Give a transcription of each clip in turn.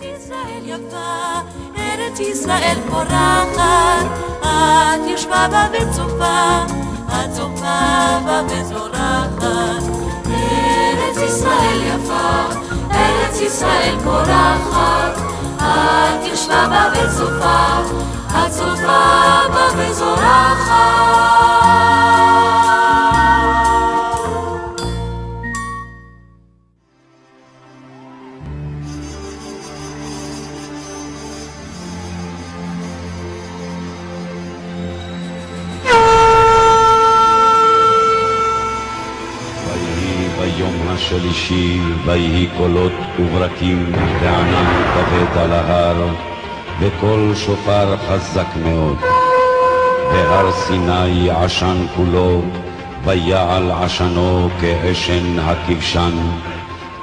ישראל יפה, ארץ ישראל פורחת, את ישבה בה וצופה, את צופה בה וזורחת. ארץ ישראל יפה, ארץ ישראל פורחת, את ישבה בה וצופה, את צופה בה וזורחת. שלישי ויהי קולות וברקים וענן כבד על ההר וקול שופר חזק מאוד והר סיני עשן כולו ויעל עשנו כאשן הכבשן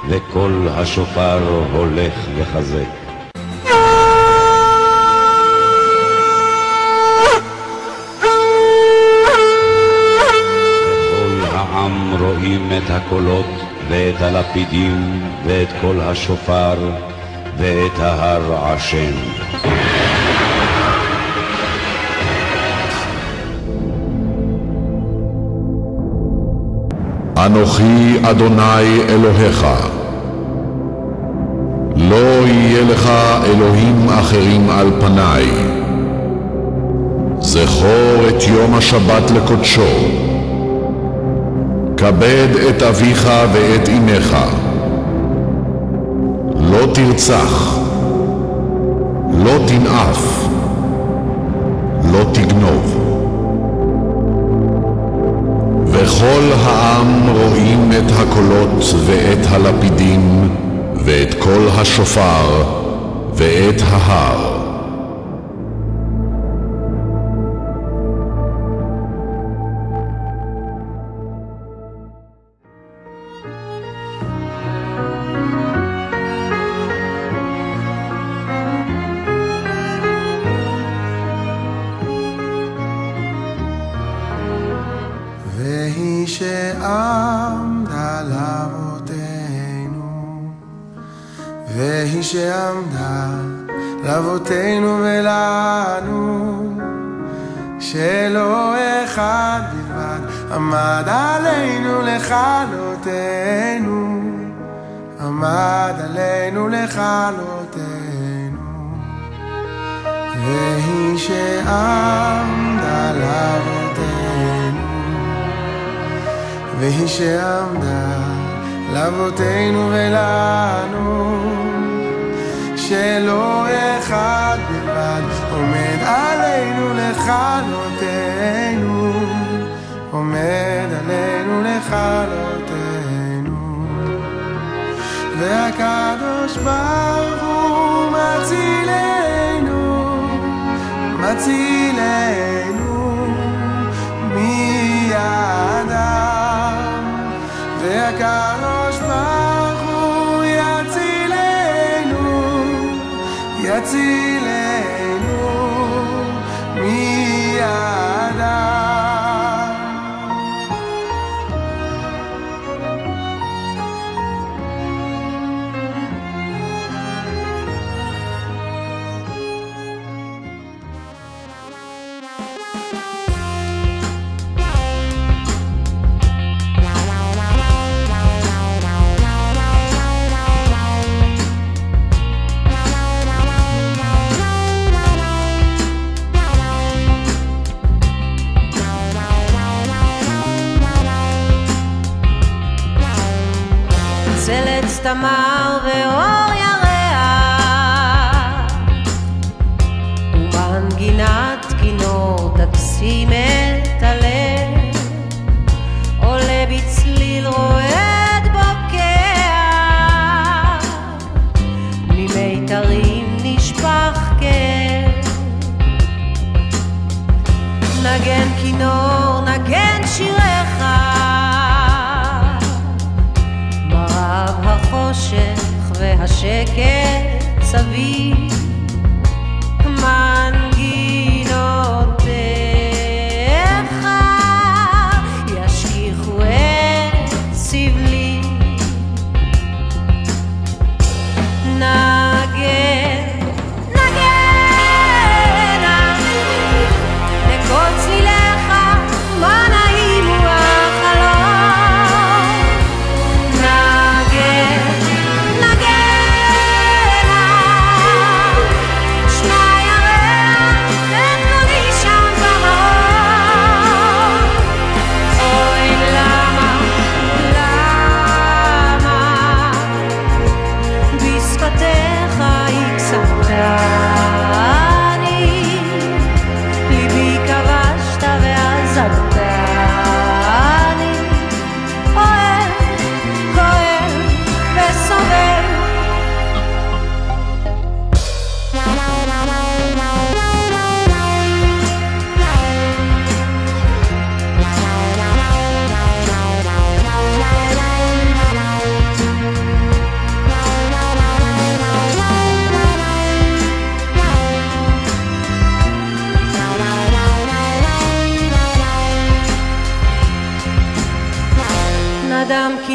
וקול השופר הולך וחזק. וכל העם רואים את הקולות ואת הלפידים ואת קול השופר ואת ההר עשן. אנוכי אדוני אלוהיך, לא יהיה לך אלוהים אחרים על פניי. זכור את יום השבת לקודשו, כבד את אביך ואת אמך. לא תרצח, לא תנאף, לא תגנוב. וכל העם רואים את הקולות ואת הלפידים ואת קול השופר ואת ההר. והיא שעמדה לאבותינו, והיא שעמדה לאבותינו ולנו, שלא אחד בלבד עמד עלינו לכלותנו, עמד עלינו לכלותנו. והיא שעמדה לאבותינו, והיא שעמדה לאבותינו ולנו, שלא אחד בלבד עומד עלינו לכלותנו, עומד עלינו לכלותנו. והקדוש ברוך הוא מצילנו, מצילנו מידם, והקדוש ברוך הוא יצילנו, יצילנו מידם. צלץ תמר ואור ירח ומנגינת כינור תקסים את הלב, עולה בצליל רועד בוקע, ממיתרים נשפך כאב. נגן כינור נגן שיריך, החושך והשקט סביב, מנגינותיך ישכיחו את סבלי. נגן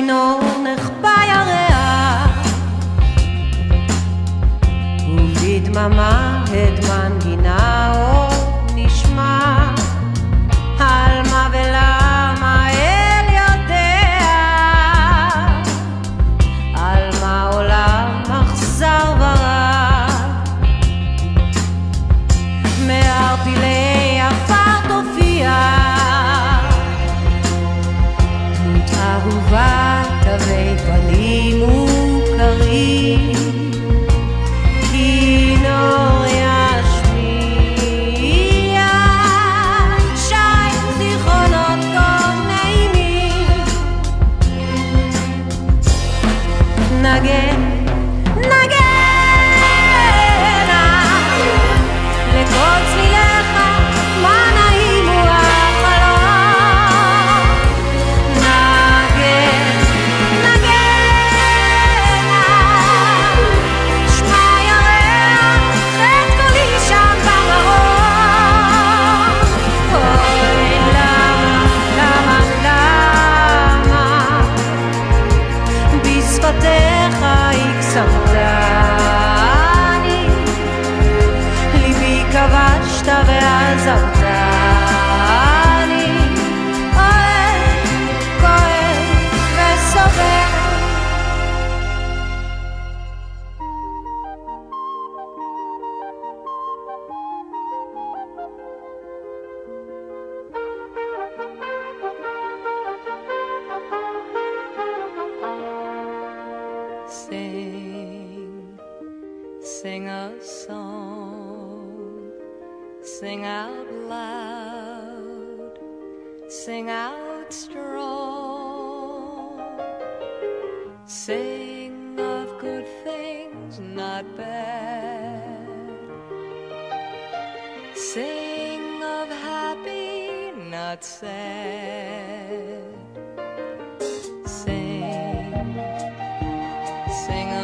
כינור נחבא ירח, ובדממה הד מנגינה עוד נשמע, על מה ולמה אל יודע, על מה עולם אכזר ורע, מערפילי עפר תופיע דמות אהובה תווי פנים מוכרים, כינור ישמיע שי זיכרונות כה נעימים, נגן לכל צליליך מה נעים הוא החלום, נגן שמע ירח את קולי שם במרום, אוי למה בשפתיך הקסמתני, ליבי כבשת ועזבתני, אוהב, כואב וסובל. Sing a song, sing out loud, sing out strong, sing of good things, not bad, sing of happy, not sad, sing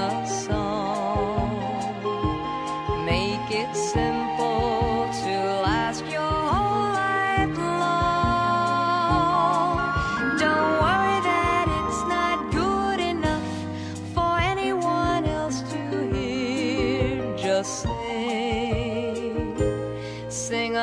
a song, make it simple to last your whole life long. Don't worry that it's not good enough for anyone else to hear. Just sing a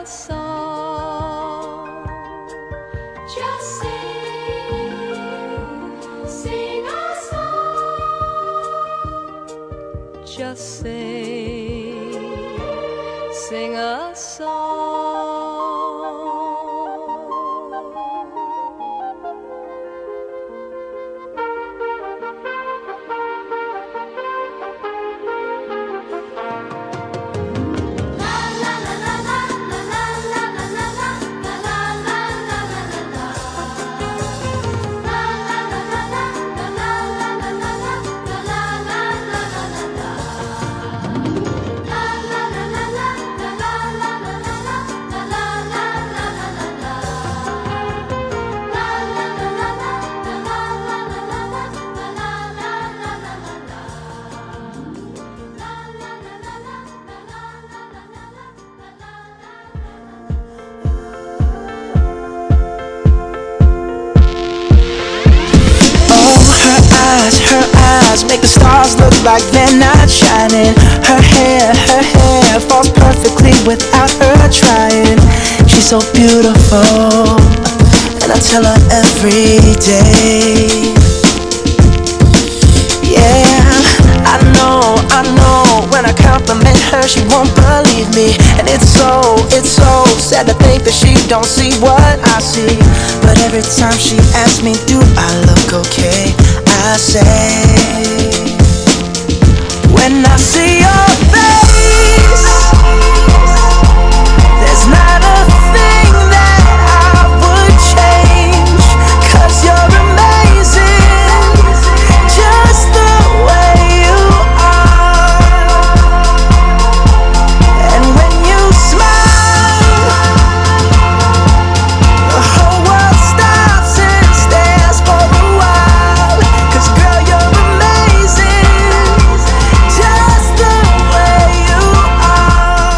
song. Just sing a song. eyes make the stars look like they're not shining. Her hair falls perfectly without her trying. She's so beautiful, and I tell her every day. Yeah, I know, when I compliment her she won't believe me. And it's so sad to think that she don't see what I see. But every time she asks me, do I look okay, I say, when I see your face, there's not a thing that I would change. 'Cause you're amazing, just the way you are. And when you smile, the whole world stops and stares for a while. 'Cause girl, you're amazing, just the way you are.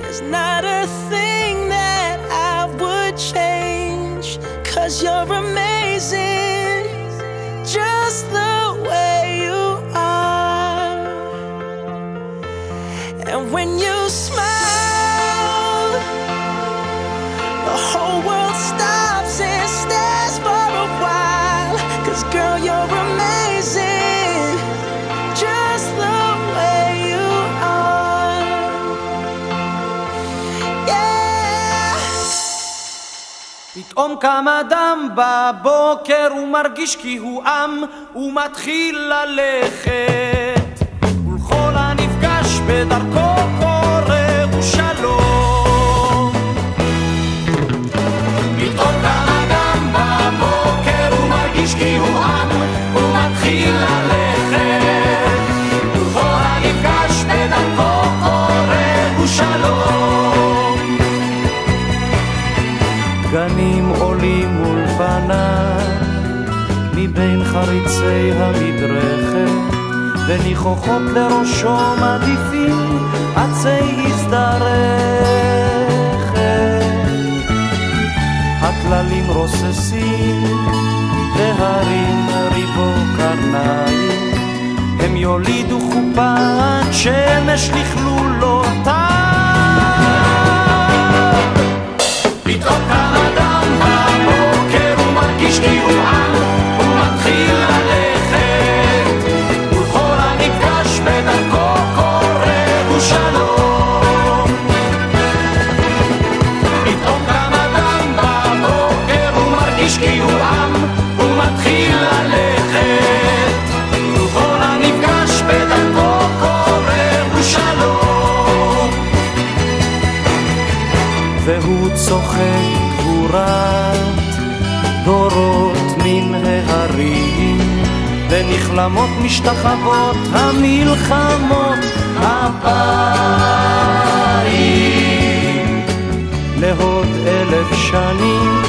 There's not a thing that I would change. 'Cause you're amazing, just the way you are. And when you smile, the whole world stops and stares for a while. 'Cause girl, you're amazing, just the way you are. Yeah. פתאום קם אדם בבוקר ומרגיש כי הוא עם ומתחיל ללכת, ולכל הנפגש בדרכו קורא ושלום. פתאום קם אדם בבוקר ומרגיש כי הוא עם ומתחיל ללכת, ולכל הנפגש בדרכו קורא ושלום. גנים עולים מול פניו מבין חריצי המדרכת, וניחוחות לראשו מדיפים עצי הזדרכת. הכללים רוססים והרים ריבו קרניים, הם יולידו חופת שמש לכלולותיו. פתאום קם אדם בבוקר ומרגיש כי הוא עם ומתחיל ללכת, ולכל הנפגש בדרכו קורא ושלום. פתאום קם אדם בבוקר ומרגיש כי הוא עם ומתחיל ללכת, ולכל הנפגש בדרכו קורא ושלום. והוא צוחק גבורת דורות מן ההרים, ונכלמות משתחוות המלחמות הבאים. לעוד 1000 שנים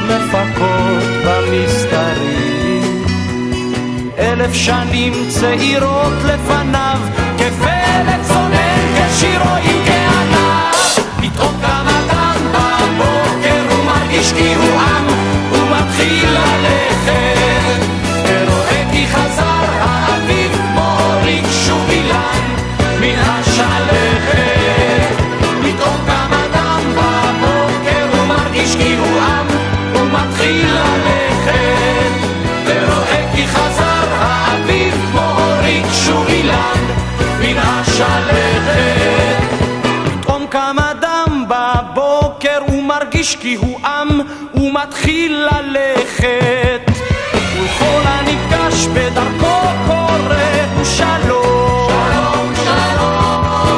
מפקות במסתרים, 1000 שנים צעירות לפניו, כפלג צונן כשירו עם כענב. פתאום קם אדם בבוקר ומרגיש כי הוא עם ומתחיל ללכת, ורואה כי חזר האביב כמו ריגשו אילן מן השלכת. פתאום קם אדם בבוקר ומרגיש כי הוא עם ומתחיל ללכת, ורואה כי חזר האביב כמו ריגשו אילן מן השלכת. פתאום קם אדם בבוקר ומרגיש כי הוא עם ומתחיל ללכת, ולכל הנפגש בדרכו קורא ושלום. שלום, שלום.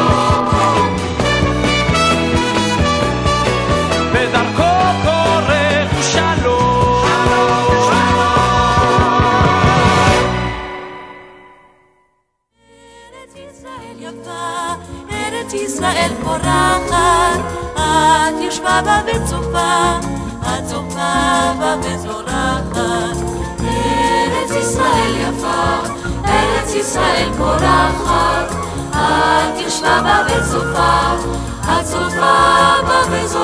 בדרכו קורא ושלום. שלום, ארץ ישראל יפה, ארץ ישראל פורחת, את ישבה בה וצופה, את צופה בה וזורחת. ארץ ישראל יפה, ארץ ישראל פורחת, את ישבה בה וצופה, את צופה בה וזורחת.